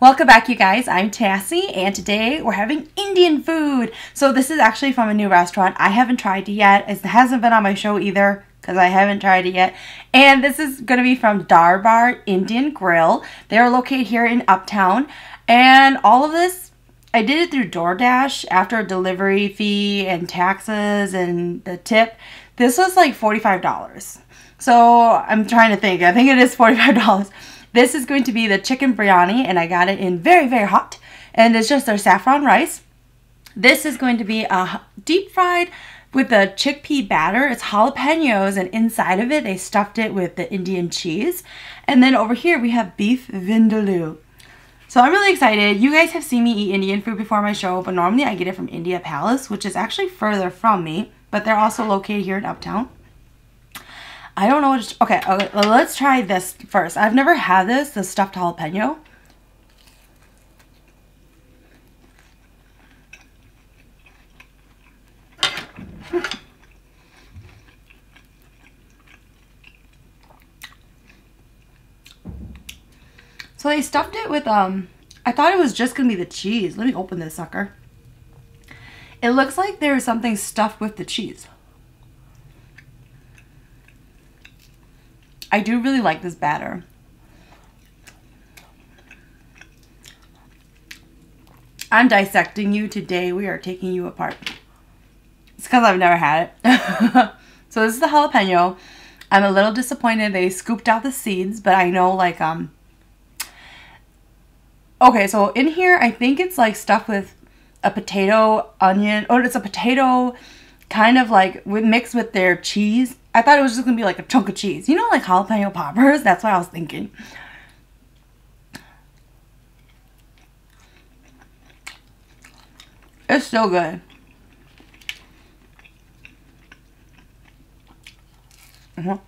Welcome back, you guys. I'm Tassie, and today we're having Indian food. So this is actually from a new restaurant. I haven't tried it yet. It hasn't been on my show either because I haven't tried it yet. And this is going to be from Dar Bar Indian Grill. They're located here in Uptown. And all of this, I did it through DoorDash after a delivery fee and taxes and the tip. This was like $45. So I'm trying to think. I think it is $45. This is going to be the chicken biryani, and I got it in very, very hot. And it's just their saffron rice. This is going to be deep fried with the chickpea batter. It's jalapenos, and inside of it, they stuffed it with the Indian cheese. And then over here, we have beef vindaloo. So I'm really excited. You guys have seen me eat Indian food before on my show, but normally I get it from India Palace, which is actually further from me. But they're also located here in Uptown. I don't know what to, okay, well, let's try this first. I've never had this, the stuffed jalapeno. So they stuffed it with, I thought it was just going to be the cheese. Let me open this sucker. It looks like there's something stuffed with the cheese. I do really like this batter. I'm dissecting you today. We are taking you apart. It's because I've never had it. So this is the jalapeno. I'm a little disappointed they scooped out the seeds, but I know like okay, so in here I think it's like stuffed with a potato, onion, or it's a potato kind of like mixed with their cheese. I thought it was just gonna be like a chunk of cheese. You know, like jalapeno poppers? That's what I was thinking. It's so good. And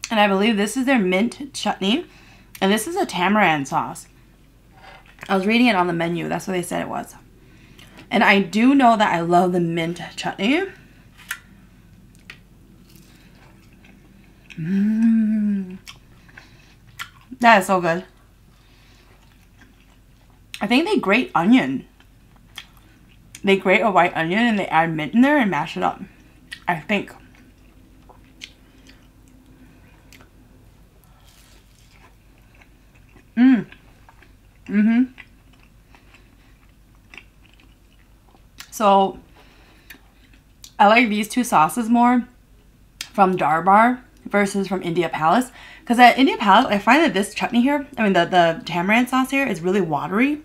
I believe this is their mint chutney. And this is a tamarind sauce. I was reading it on the menu. That's what they said it was. And I do know that I love the mint chutney. That is so good. I think they grate onion. They grate a white onion and they add mint in there and mash it up. I think. So, I like these two sauces more from Dar Bar versus from India Palace. Because at India Palace, I find that this chutney here, I mean the tamarind sauce here is really watery.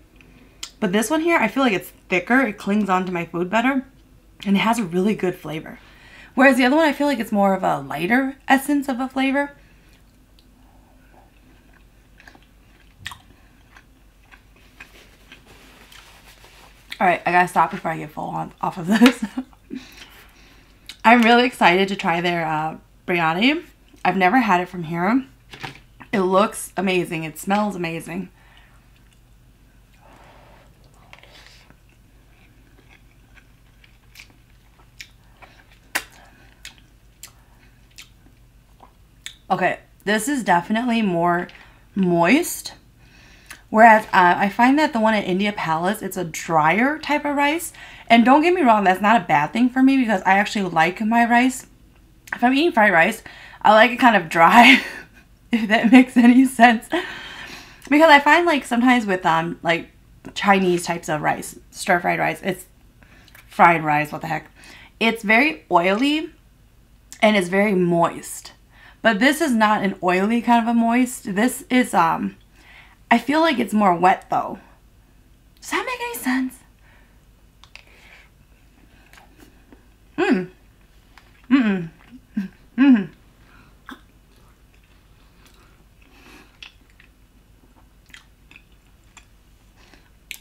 But this one here, I feel like it's thicker. It clings onto my food better. And it has a really good flavor. Whereas the other one, I feel like it's more of a lighter essence of a flavor. Alright, I gotta stop before I get full on off of this. I'm really excited to try their biryani. I've never had it from here. It looks amazing. It smells amazing. Okay, this is definitely more moist. Whereas I find that the one at India Palace, it's a drier type of rice. And don't get me wrong, that's not a bad thing for me because I actually like my rice. If I'm eating fried rice, I like it kind of dry, if that makes any sense. Because I find like sometimes with like Chinese types of rice, stir-fried rice, it's fried rice, what the heck. It's very oily and it's very moist. But this is not an oily kind of a moist. This is I feel like it's more wet though. Does that make any sense?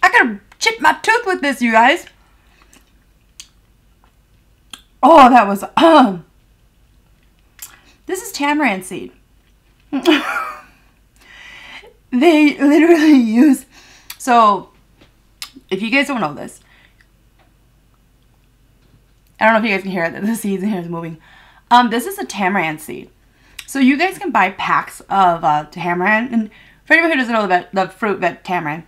I could chip my tooth with this, you guys. Oh, that was this is tamarind seed. They literally use, so if you guys don't know this, I don't know if you guys can hear it. The seeds in here is moving. This is a tamarind seed. So you guys can buy packs of tamarind. And for anyone who doesn't know the fruit, that tamarind,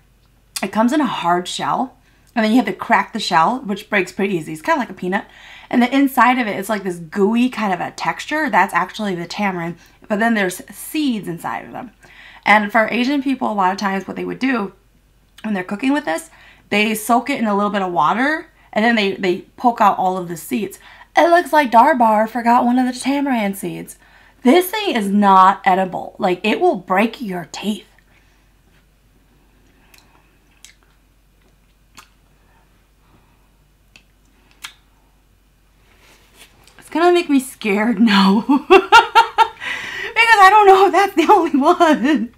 it comes in a hard shell. And then you have to crack the shell, which breaks pretty easy. It's kind of like a peanut. And the inside of it is like this gooey kind of a texture. That's actually the tamarind. But then there's seeds inside of them. And for Asian people, a lot of times what they would do when they're cooking with this, they soak it in a little bit of water. And then they poke out all of the seeds. It looks like Dar Bar forgot one of the tamarind seeds. This thing is not edible. Like, it will break your teeth. It's gonna make me scared now. Because I don't know if that's the only one.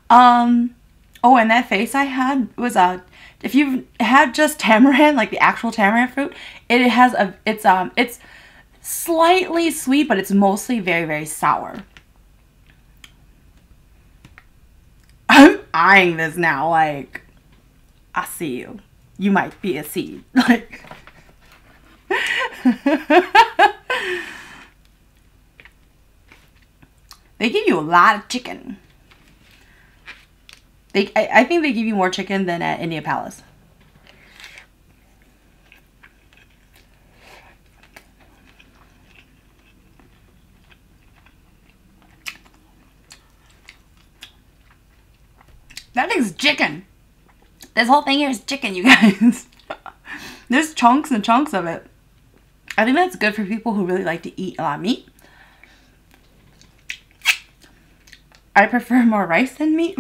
Oh, and that face I had was if you've had just tamarind, like the actual tamarind fruit, it has it's slightly sweet, but it's mostly very, very sour. I'm eyeing this now, like, I see you. You might be a seed. Like, they give you a lot of chicken. I think they give you more chicken than at India Palace. That thing's chicken. This whole thing here is chicken, you guys. There's chunks and chunks of it. I think that's good for people who really like to eat a lot of meat. I prefer more rice than meat.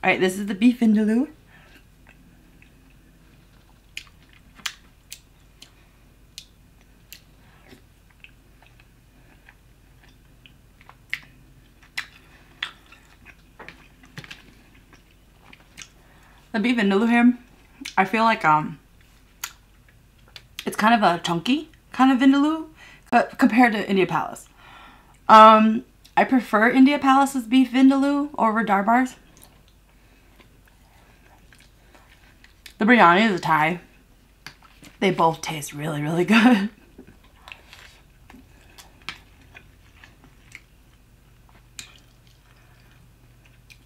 Alright, this is the beef vindaloo. The beef vindaloo here, I feel like it's kind of a chunky kind of vindaloo, but compared to India Palace. I prefer India Palace's beef vindaloo over Dar Bar's. The biryani is a tie. They both taste really, really good.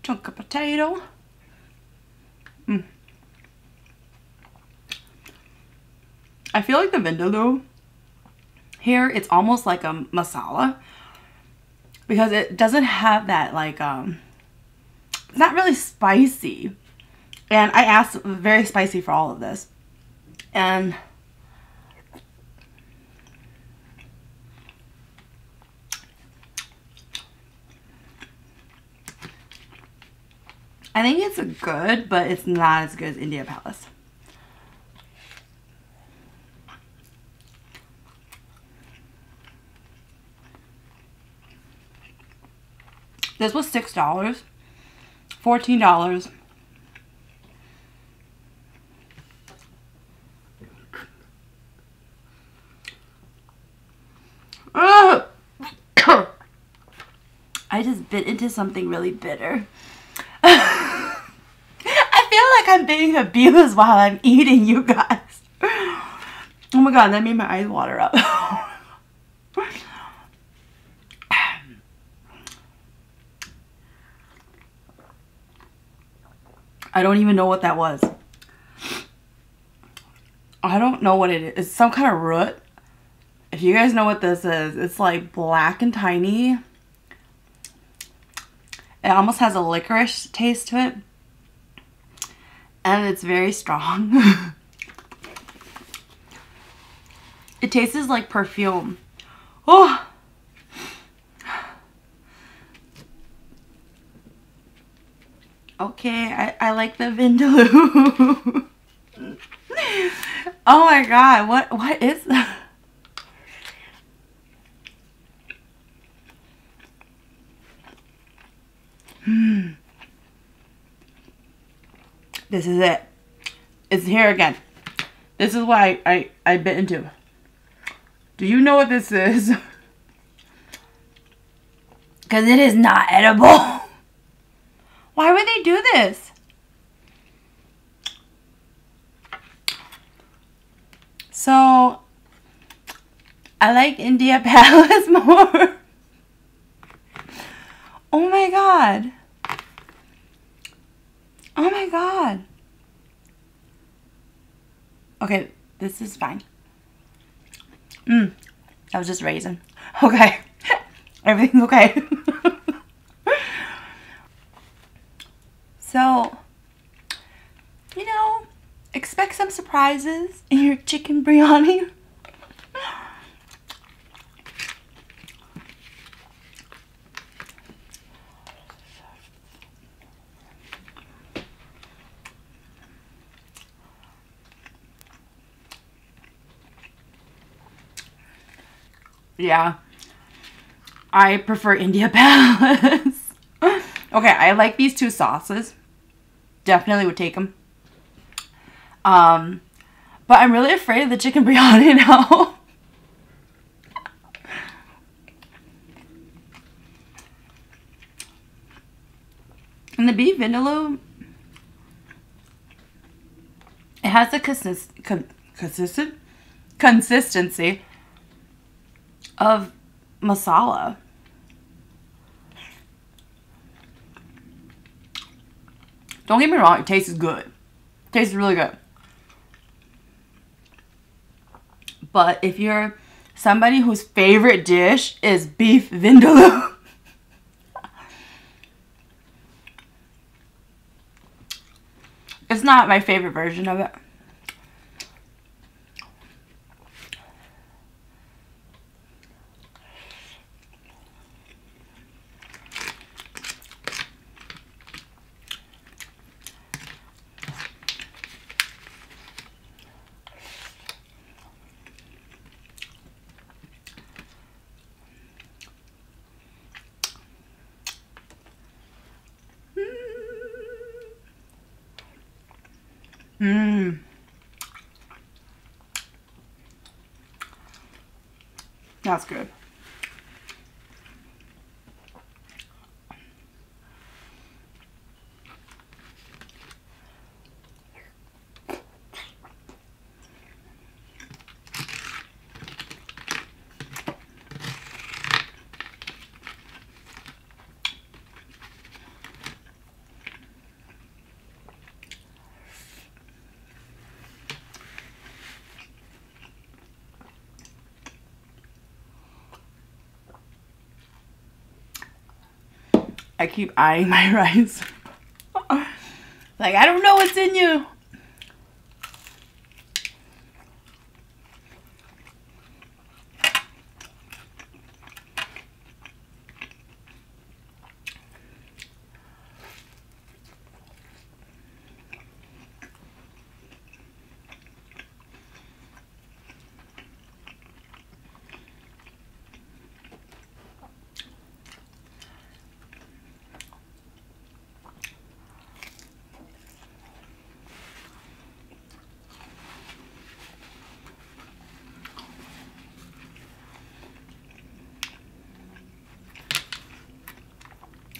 Chunk of potato. I feel like the vindaloo here, it's almost like a masala. Because it doesn't have that, like, it's not really spicy. And I asked very spicy for all of this. And I think it's good, but it's not as good as India Palace. This was $6, $14. I just bit into something really bitter. I feel like I'm being abused while I'm eating, you guys. Oh my god, that made my eyes water up. I don't even know what that was. I don't know what it is. It's some kind of root. If you guys know what this is, it's like black and tiny. It almost has a licorice taste to it. And it's very strong. It tastes like perfume. Oh! Okay, I like the vindaloo. Oh my god, what is that? This is it. It's here again. This is what I bit into. Do you know what this is? Because it is not edible. Why would they do this? So I like India Palace more. Oh my god. Oh my god. Okay, this is fine. That was just raisin. Okay. Everything's okay. So, you know, expect some surprises in your chicken biryani. Yeah, I prefer India Palace. Okay, I like these two sauces. Definitely would take them. But I'm really afraid of the chicken biryani now. And the beef vindaloo, it has the consistency of masala. Don't get me wrong, it tastes good. It tastes really good. But if you're somebody whose favorite dish is beef vindaloo, it's not my favorite version of it. That's good. I keep eyeing my rice. Like, I don't know what's in you.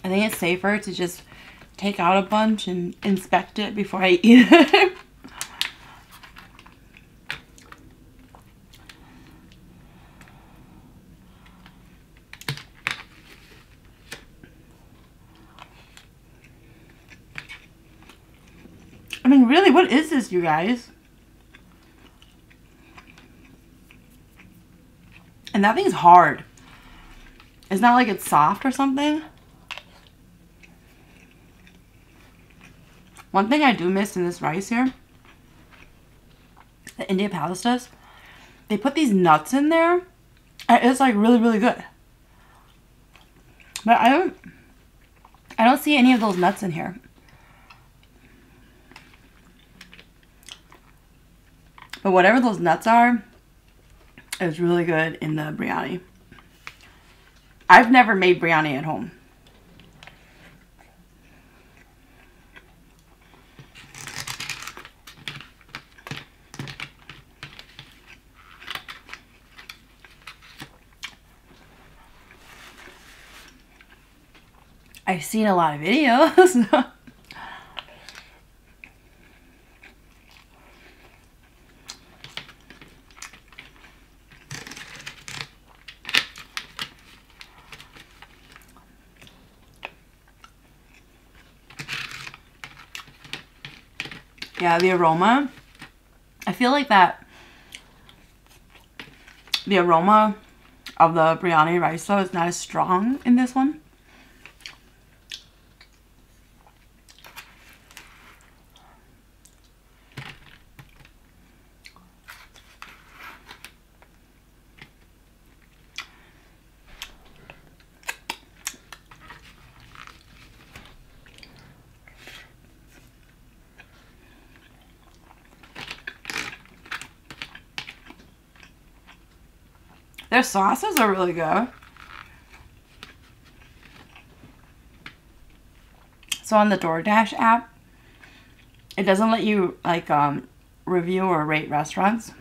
I think it's safer to just take out a bunch and inspect it before I eat it. I mean, really, what is this, you guys? And that thing's hard. It's not like it's soft or something. One thing I do miss in this rice here, the India Palace does, they put these nuts in there, and it's like really, really good. But I don't see any of those nuts in here. But whatever those nuts are, it's really good in the biryani. I've never made biryani at home. I've seen a lot of videos. Yeah, the aroma. I feel like that the aroma of the biryani rice though is not as strong in this one. Their sauces are really good. So on the DoorDash app, it doesn't let you like review or rate restaurants.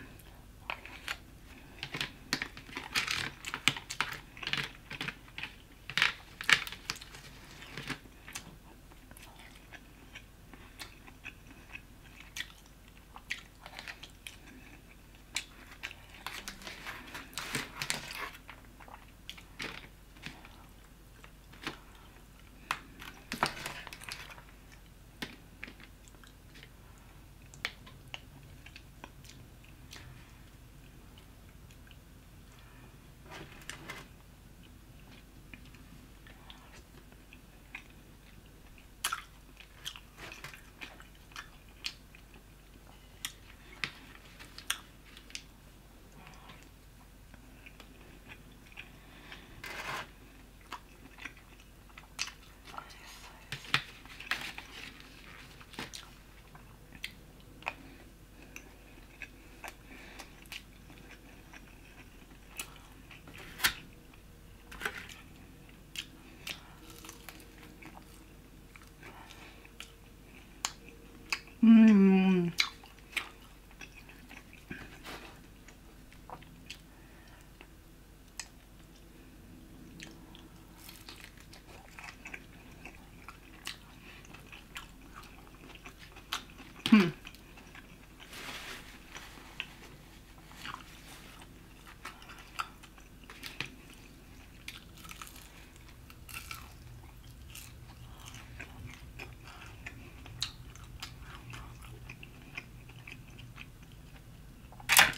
Mmm.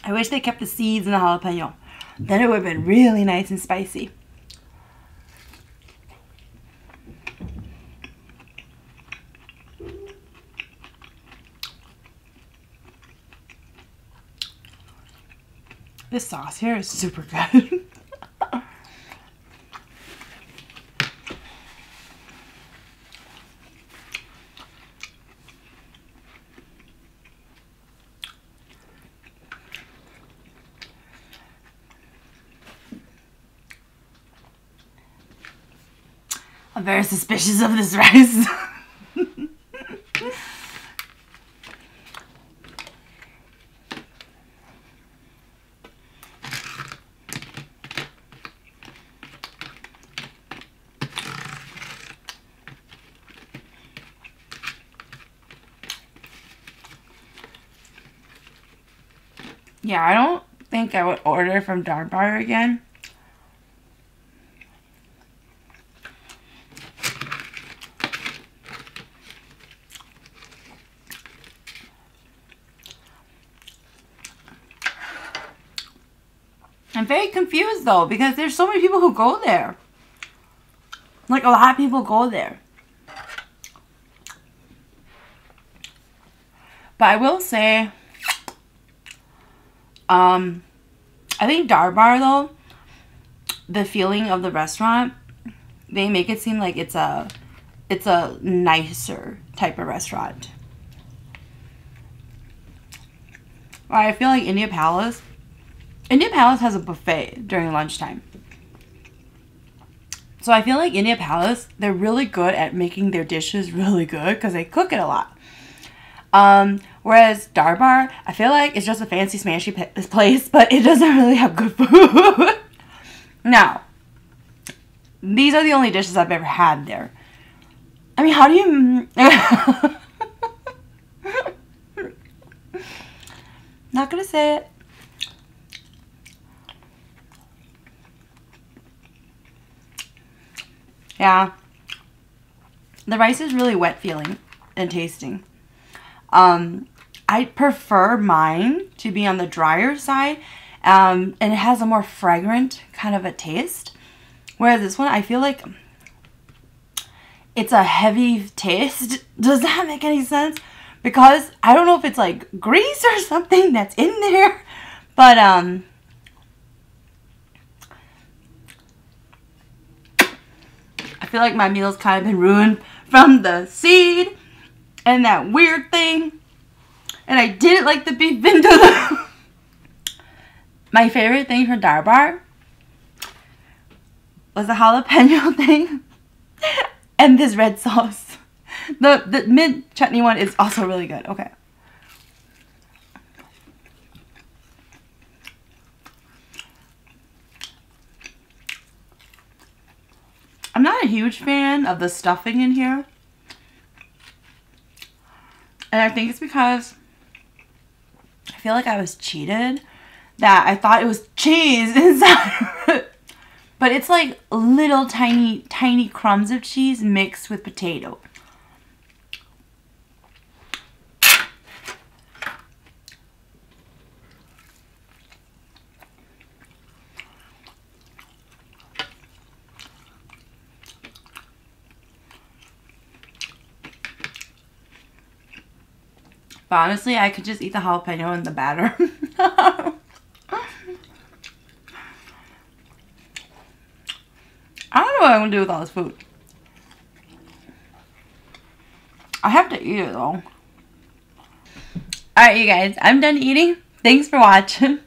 I wish they kept the seeds in the jalapeno. Then it would have been really nice and spicy. This sauce here is super good. I'm very suspicious of this rice. Yeah, I don't think I would order from Dar Bar again. I'm very confused though because there's so many people who go there. Like a lot of people go there. But I will say, I think Dar Bar though, the feeling of the restaurant, they make it seem like it's a nicer type of restaurant. I feel like India Palace has a buffet during lunchtime. So I feel like India Palace, they're really good at making their dishes really good because they cook it a lot. Whereas Dar Bar, I feel like it's just a fancy smashy place, but it doesn't really have good food. Now, these are the only dishes I've ever had there. I mean, how do you... Not gonna say it. Yeah. The rice is really wet feeling and tasting. I prefer mine to be on the drier side, and it has a more fragrant kind of a taste. Whereas this one, I feel like it's a heavy taste. Does that make any sense? Because I don't know if it's like grease or something that's in there, but I feel like my meal's kind of been ruined from the seed and that weird thing. And I didn't like the beef vindaloo. My favorite thing from Dar Bar was the jalapeno thing and this red sauce. The mint chutney one is also really good. Okay. I'm not a huge fan of the stuffing in here. And I think it's because I feel like I was cheated. That I thought it was cheese inside. But it's like little tiny crumbs of cheese mixed with potato. But honestly, I could just eat the jalapeno and the batter. I don't know what I'm going to do with all this food. I have to eat it though. Alright you guys, I'm done eating. Thanks for watching.